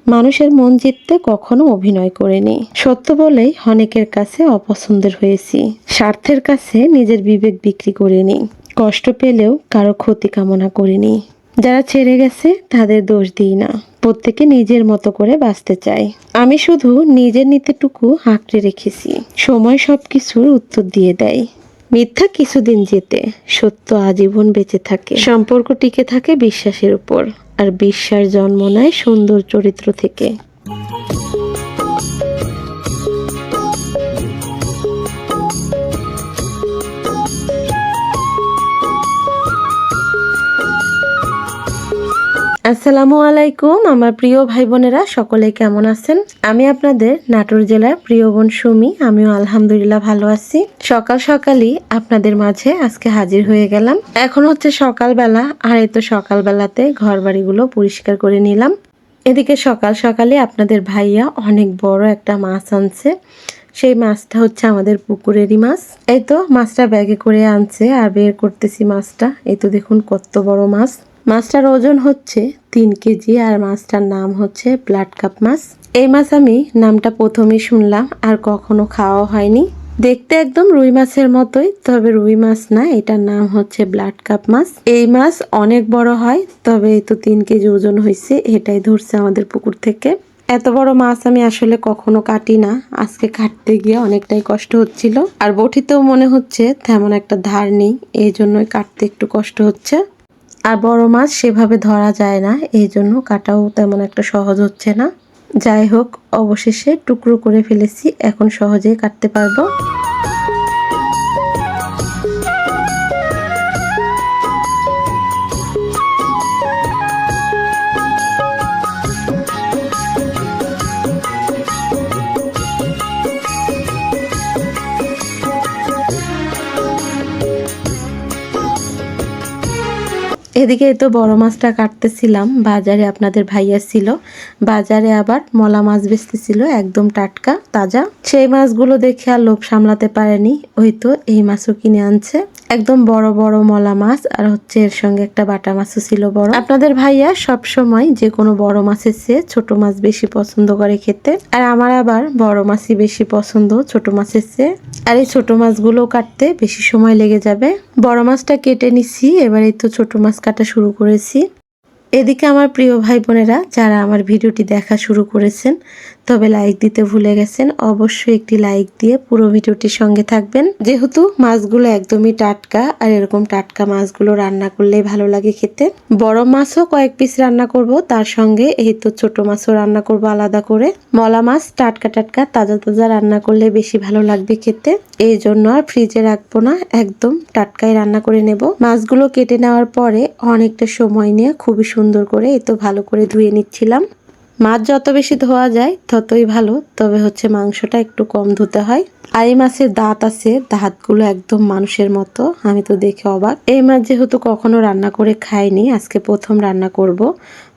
মানুষের মন জিততে কখনো অভিনয় করিনি, সত্য বলেই অনেকের কাছে অপছন্দের হয়েছি। স্বার্থের কাছে নিজের বিবেক বিক্রি করিনি, কষ্ট পেলেও কারো ক্ষতি কামনা করিনি। যারা ছেড়ে গেছে তাদের দোষ দিই না, প্রত্যেকে নিজের মতো করে বাঁচতে চায়। আমি শুধু নিজের নীতিটুকু আঁকড়ে রেখেছি। সময় সবকিছুর উত্তর দিয়ে দেয়। মিথ্যা কিছুদিন যেতে, সত্য আজীবন বেঁচে থাকে। সম্পর্ক টিকে থাকে বিশ্বাসের উপর, আর বিশ্বাস জন্ম নেয় সুন্দর চরিত্র থেকে। আসসালামু আলাইকুম আমার প্রিয় ভাই বোনেরা, সকলে কেমন আছেন? আমি আপনাদের নাটোর জেলার প্রিয় বোন সুমি। আমিও আলহামদুলিল্লাহ ভালো আছি। সকাল সকালই আপনাদের মাঝে আজকে হাজির হয়ে গেলাম। এখন হচ্ছে সকালবেলা, আর এই তো সকালবেলাতে ঘর বাড়িগুলো পরিষ্কার করে নিলাম। এদিকে সকাল সকালে আপনাদের ভাইয়া অনেক বড় একটা মাছ আনছে। সেই মাছটা হচ্ছে আমাদের পুকুরেরই মাছ। এই তো মাছটা ব্যাগে করে আনছে আর বের করতেছি মাছটা। এই তো দেখুন কত বড় মাছ। মাছটার ওজন হচ্ছে 3 কেজি, আর মাছটার নাম হচ্ছে ব্লাড কাপ মাছ। এই মাছ আমি নামটা প্রথমেই শুনলাম, আর কখনো খাওয়া হয়নি। দেখতে একদম রুই মাছের মতোই, তবে রুই মাছ না, এটার নাম হচ্ছে ব্লাড কাপ মাছ। এই মাছ অনেক বড় হয়, তবে এই তো 3 কেজি ওজন হয়েছে। এটাই ধরছে আমাদের পুকুর থেকে। এত বড় মাছ আমি আসলে কখনো কাটি না, আজকে কাটতে গিয়ে অনেকটাই কষ্ট হচ্ছিল। আর বটিতেও মনে হচ্ছে তেমন একটা ধার নেই, এই জন্যই কাটতে একটু কষ্ট হচ্ছে। আর বড় মাছ সেভাবে ধরা যায় না, এই জন্য কাটাও তেমন একটা সহজ হচ্ছে না। যাই হোক, অবশেষে টুকরো করে ফেলেছি, এখন সহজেই কাটতে পারবো। এদিকে তো বড় মাছটা কাটতেছিলাম, বাজারে আপনাদের ভাইয়া ছিল। বাজারে আবার মলা মাছ বেচতেছিল, একদম টাটকা তাজা। সেই মাছগুলো দেখে আর লোভ সামলাতে পারেনি, ওই তো এই মাছও কিনে আনছে। একদম বড় বড় মলা মাছ, আর হচ্ছে এর সঙ্গে একটা বাটা মাছও ছিল বড়। আপনাদের ভাইয়া সব সময় যে কোনো বড় মাছের চেয়ে ছোট মাছ বেশি পছন্দ করে খেতে, আর আমার আবার বড় মাছই বেশি পছন্দ ছোট মাছের চেয়ে। আর এই ছোট মাছগুলো কাটতে বেশি সময় লেগে যাবে। বড় মাছটা কেটে নিচ্ছি, এবার এই তো ছোট মাছ কাটা শুরু করেছি। এদিকে আমার প্রিয় ভাই বোনেরা যারা আমার ভিডিওটি দেখা শুরু করেছেন, তবে লাইক দিতে ভুলে গেছেন, অবশ্যই একটি লাইক দিয়ে পুরো ভিডিওটির সঙ্গে থাকবেন। যেহেতু মাছগুলো একদমই টাটকা, আর এরকম টাটকা মাছগুলো রান্না করলেই ভালো লাগে খেতে। বড় মাছও কয়েক পিস রান্না করব, তার সঙ্গে এই তো ছোট মাছও রান্না করব আলাদা করে। মলা মাছ টাটকা টাটকা তাজা তাজা রান্না করলে বেশি ভালো লাগবে খেতে, এই জন্য আর ফ্রিজে রাখবো না, একদম টাটকাই রান্না করে নেব। মাছগুলো কেটে নেওয়ার পরে অনেকটা সময় নিয়ে খুবই সুন্দর করে এই তো ভালো করে ধুয়ে নিচ্ছিলাম। মাছ যত বেশি ধোয়া যায় ততই ভালো, তবে হচ্ছে মাংসটা একটু কম ধুতে হয়। আর এই মাছের দাঁত আছে, দাঁতগুলো একদম মানুষের মতো, আমি তো দেখে অবাক। এই মাছ যেহেতু কখনো রান্না করে খাইনি, আজকে প্রথম রান্না করব।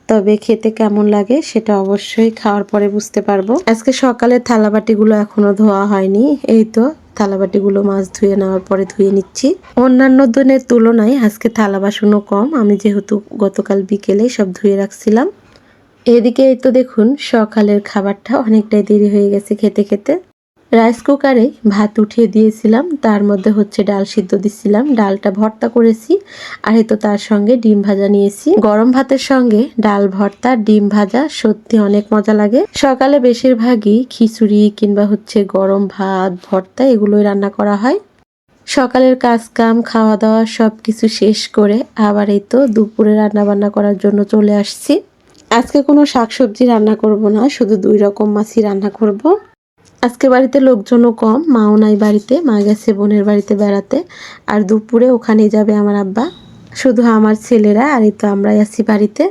তবে খেতে কেমন লাগে সেটা অবশ্যই খাওয়ার পরে বুঝতে পারবো। আজকে সকালে থালাবাটিগুলো এখনো ধোয়া হয়নি, এই তো থালাবাটিগুলো মাছ ধুয়ে নেওয়ার পরে ধুয়ে নিচ্ছি। অন্যান্য দিনের তুলনায় আজকে থালা বাসনও কম, আমি যেহেতু গতকাল বিকেলে সব ধুয়ে রাখছিলাম। এদিকে এই তো দেখুন সকালের খাবারটা অনেকটাই দেরি হয়ে গেছে খেতে খেতে। রাইস কুকারে ভাত উঠিয়ে দিয়েছিলাম, তার মধ্যে হচ্ছে ডাল সিদ্ধ দিচ্ছিলাম, ডালটা ভর্তা করেছি। আর এই তো তার সঙ্গে ডিম ভাজা নিয়েছি। গরম ভাতের সঙ্গে ডাল ভর্তা ডিম ভাজা সত্যি অনেক মজা লাগে। সকালে বেশিরভাগই খিচুড়ি কিংবা হচ্ছে গরম ভাত ভর্তা এগুলোই রান্না করা হয়। সকালের কাজ কাম খাওয়া দাওয়া সবকিছু শেষ করে আবার এই তো দুপুরে রান্না বান্না করার জন্য চলে আসছি। আজকে কোনো শাকসবজি রান্না করব না, শুধু 2 রকম মাছই রান্না করব। আজকে বাড়িতে লোকজনও কম, মাও নাই বাড়িতে, মা গেছে বোনের বাড়িতে বেড়াতে। আর দুপুরে ওখানে যাবে আমার আব্বা, শুধু আমার ছেলেরা আর এই তো আমরাই আছি বাড়িতে।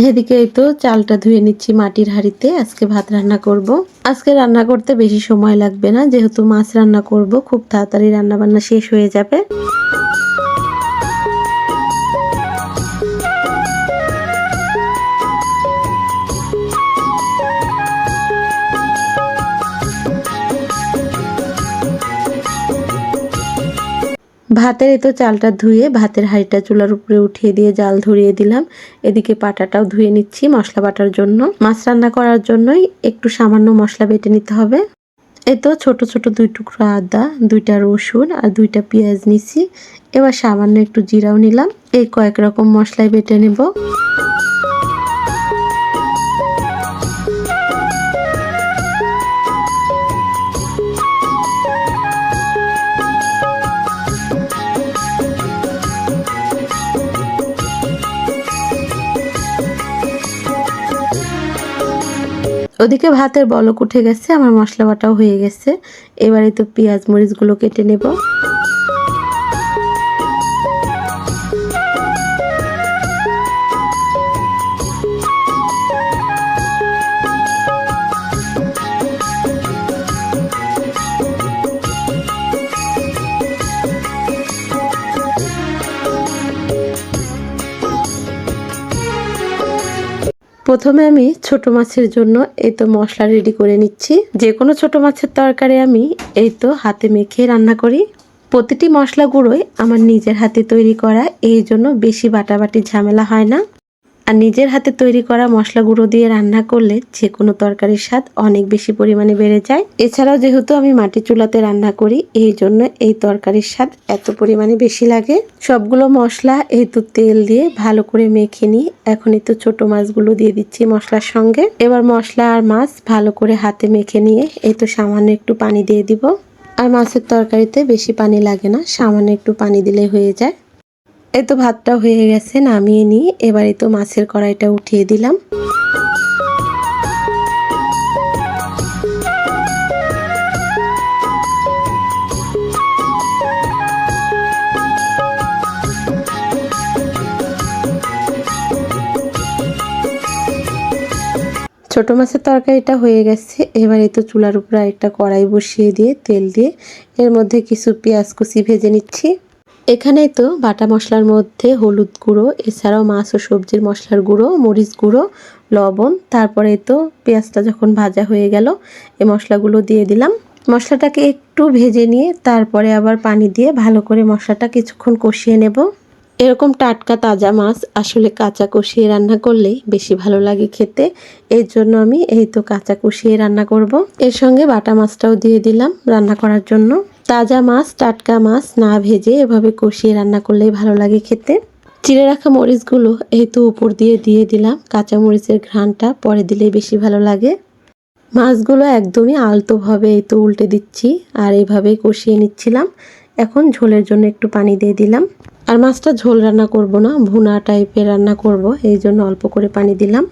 এদিকে এই তো চালটা ধুয়ে নিচ্ছি মাটির হাঁড়িতে, আজকে ভাত রান্না করব। আজকে রান্না করতে বেশি সময় লাগবে না, যেহেতু মাছ রান্না করব, খুব তাড়াতাড়ি রান্না বান্না শেষ হয়ে যাবে। ভাতের এই তো চালটা ধুয়ে ভাতের হাঁড়িটা চুলার উপরে উঠিয়ে দিয়ে জাল ধরিয়ে দিলাম। এদিকে পাটাটাও ধুয়ে নিচ্ছি মশলা বাটার জন্য। মাছ রান্না করার জন্যই একটু সামান্য মশলা বেটে নিতে হবে। এই তো ছোট ছোট 2 টুকরো আদা, 2টা রসুন আর 2টা পেঁয়াজ নিছি। এবার সামান্য একটু জিরাও নিলাম। এই কয়েক রকম মশলাই বেটে নেব। ওদিকে ভাতের বলক উঠে গেছে, আমার মশলা বাটাও হয়ে গেছে। এবারে তো পেঁয়াজ মরিচগুলো কেটে নেব। প্রথমে আমি ছোট মাছের জন্য এই তো মশলা রেডি করে নিচ্ছি। যে কোনো ছোট মাছের তরকারি আমি এই তো হাতে মেখে রান্না করি। প্রতিটি মশলা গুঁড়োই আমার নিজের হাতে তৈরি করা, এই জন্য বেশি বাটাবাটি ঝামেলা হয় না। আর নিজের হাতে তৈরি করা মশলা গুঁড়ো দিয়ে রান্না করলে যে কোনো তরকারির স্বাদ অনেক বেশি পরিমাণে বেড়ে যায়। এছাড়াও যেহেতু আমি মাটির চুলাতে রান্না করি, এই জন্য এই তরকারির স্বাদ এত পরিমাণে বেশি লাগে। সবগুলো মশলা এই তো তেল দিয়ে ভালো করে মেখে নিই। এখন এই তো ছোট মাছগুলো দিয়ে দিচ্ছি মশলার সঙ্গে। এবার মশলা আর মাছ ভালো করে হাতে মেখে নিয়ে এই তো সামান্য একটু পানি দিয়ে দিব। আর মাছের তরকারিতে বেশি পানি লাগে না, সামান্য একটু পানি দিলে হয়ে যায়। এই তো ভাতটা হয়ে গেছে, নামিয়ে নিই। এবারে তো মাছের কড়াইটা উঠিয়ে দিলাম। ছোট মাছের তরকারিটা হয়ে গেছে। এবারে তো চুলার উপরে একটা কড়াই বসিয়ে দিয়ে তেল দিয়ে এর মধ্যে কিছু পেঁয়াজ কুচি ভেজে নিচ্ছি। এখানেই তো বাটা মশলার মধ্যে হলুদ গুঁড়ো, এছাড়াও মাছ ও সবজির মশলার গুঁড়ো, মরিচ গুঁড়ো, লবণ, তারপরে তো পেঁয়াজটা যখন ভাজা হয়ে গেল এই মশলাগুলো দিয়ে দিলাম। মশলাটাকে একটু ভেজে নিয়ে তারপরে আবার পানি দিয়ে ভালো করে মশলাটা কিছুক্ষণ কষিয়ে নেব। এরকম টাটকা তাজা মাছ আসলে কাঁচা কষিয়ে রান্না করলেই বেশি ভালো লাগে খেতে। এর জন্য আমি এই তো কাঁচা কষিয়ে রান্না করব। এর সঙ্গে বাটা মাছটাও দিয়ে দিলাম রান্না করার জন্য। তাজা মাছ, টাটকা মাছ না ভেজে এভাবে কষিয়ে রান্না করলেই ভালো লাগে খেতে। চিড়ে রাখা মরিচগুলো এই তো উপর দিয়ে দিয়ে দিলাম। কাঁচা মরিচের ঘ্রাণটা পরে দিলেই বেশি ভালো লাগে। মাছগুলো একদমই আলতোভাবে এই তো উল্টে দিচ্ছি আর এইভাবেই কষিয়ে নিচ্ছিলাম। এখন ঝোলের জন্য একটু পানি দিয়ে দিলাম। আর মাছটা ঝোল রান্না করব না, ভুনা টাইপের রান্না করব, এই জন্য অল্প করে পানি দিলাম।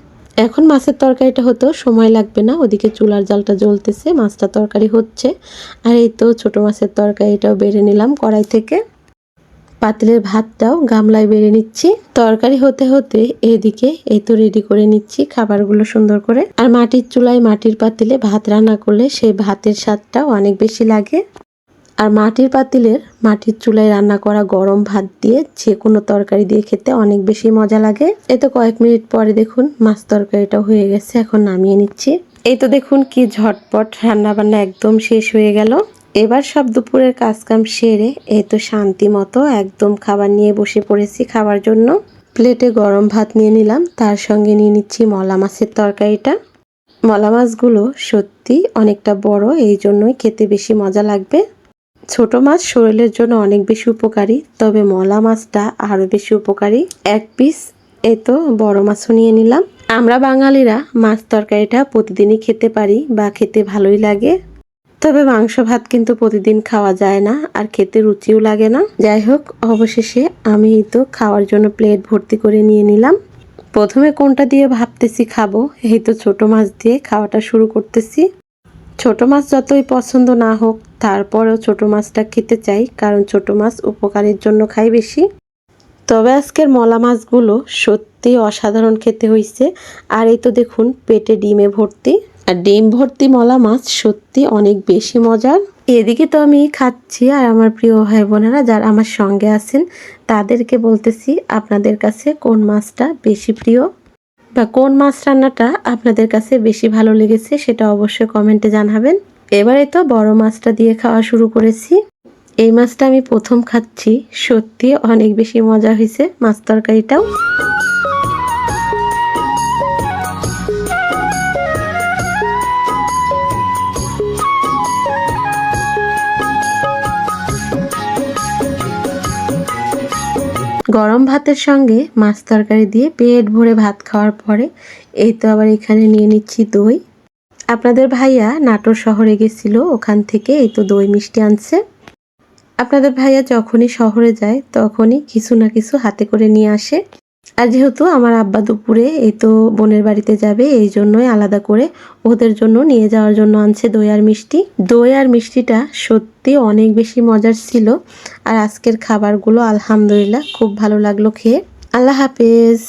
এখন মাছের তরকারিটা হতেও সময় লাগবে না, ওদিকে চুলার জালটা জ্বলতেছে, মাছটা তরকারি হচ্ছে। আর এই তো ছোট মাছের তরকারিটাও বেড়ে নিলাম কড়াই থেকে। পাতিলের ভাতটাও গামলায় বেড়ে নিচ্ছি। তরকারি হতে হতে এদিকে এই তো রেডি করে নিচ্ছি খাবারগুলো সুন্দর করে। আর মাটির চুলায় মাটির পাতিলে ভাত রান্না করলে সেই ভাতের স্বাদটাও অনেক বেশি লাগে। আর মাটির পাতিলের মাটির চুলায় রান্না করা গরম ভাত দিয়ে যে কোনো তরকারি দিয়ে খেতে অনেক বেশি মজা লাগে। এই তো কয়েক মিনিট পরে দেখুন মাছ তরকারিটা হয়ে গেছে, এখন নামিয়ে নিচ্ছি। এই তো দেখুন কি ঝটপট রান্না বান্না একদম শেষ হয়ে গেল। এবার সব দুপুরের কাজকাম সেরে এই তো শান্তি মতো একদম খাবার নিয়ে বসে পড়েছি খাবার জন্য। প্লেটে গরম ভাত নিয়ে নিলাম, তার সঙ্গে নিয়ে নিচ্ছি মলা মাছের তরকারিটা। মলা মাছগুলো সত্যি অনেকটা বড়, এই জন্যই খেতে বেশি মজা লাগবে। ছোট মাছ শরীরের জন্য অনেক বেশি উপকারী, তবে মলা মাছটা আরো বেশি উপকারী। এক পিস এই তো বড় মাছও নিয়ে নিলাম। আমরা বাঙালিরা মাছ তরকারিটা প্রতিদিনই খেতে পারি বা খেতে ভালোই লাগে, তবে মাংস ভাত কিন্তু প্রতিদিন খাওয়া যায় না আর খেতে রুচিও লাগে না। যাই হোক, অবশেষে আমি তো খাওয়ার জন্য প্লেট ভর্তি করে নিয়ে নিলাম। প্রথমে কোনটা দিয়ে ভাবতেছি খাবো, এই তো ছোট মাছ দিয়ে খাওয়াটা শুরু করতেছি। ছোট মাছ যতই পছন্দ না হোক তারপরেও ছোট মাছটা খেতে চাই, কারণ ছোট মাছ উপকারের জন্য খাই বেশি। তবে আজকের মলা মাছগুলো সত্যি অসাধারণ খেতে হয়েছে। আর এই তো দেখুন পেটে ডিমে ভর্তি, আর ডিম ভর্তি মলা মাছ সত্যি অনেক বেশি মজার। এদিকে তো আমি খাচ্ছি আর আমার প্রিয় ভাই বোনেরা যারা আমার সঙ্গে আছেন তাদেরকে বলতেছি আপনাদের কাছে কোন মাছটা বেশি প্রিয় বা কোন মাছ রান্নাটা আপনাদের কাছে বেশি ভালো লেগেছে সেটা অবশ্যই কমেন্টে জানাবেন। এবারে তো বড় মাছটা দিয়ে খাওয়া শুরু করেছি। এই মাছটা আমি প্রথম খাচ্ছি, সত্যি অনেক বেশি মজা হয়েছে মাছ তরকারিটাও। গরম ভাতের সঙ্গে মাছ তরকারি দিয়ে পেট ভরে ভাত খাওয়ার পরে এই তো আবার এখানে নিয়ে নিচ্ছি দই। আপনাদের ভাইয়া নাটোর শহরে গেছিল, ওখান থেকে এই তো দই মিষ্টি আনছে। আপনাদের ভাইয়া যখনই শহরে যায় তখনই কিছু না কিছু হাতে করে নিয়ে আসে। আর যেহেতু আমার আব্বা দুপুরে এই তো বোনের বাড়িতে যাবে, এই জন্যই আলাদা করে ওদের জন্য নিয়ে যাওয়ার জন্য আনছে দই আর মিষ্টি। দই আর মিষ্টিটা সত্যি অনেক বেশি মজার ছিল। আর আজকের খাবারগুলো আলহামদুলিল্লাহ খুব ভালো লাগলো খেয়ে। আল্লাহ হাফেজ।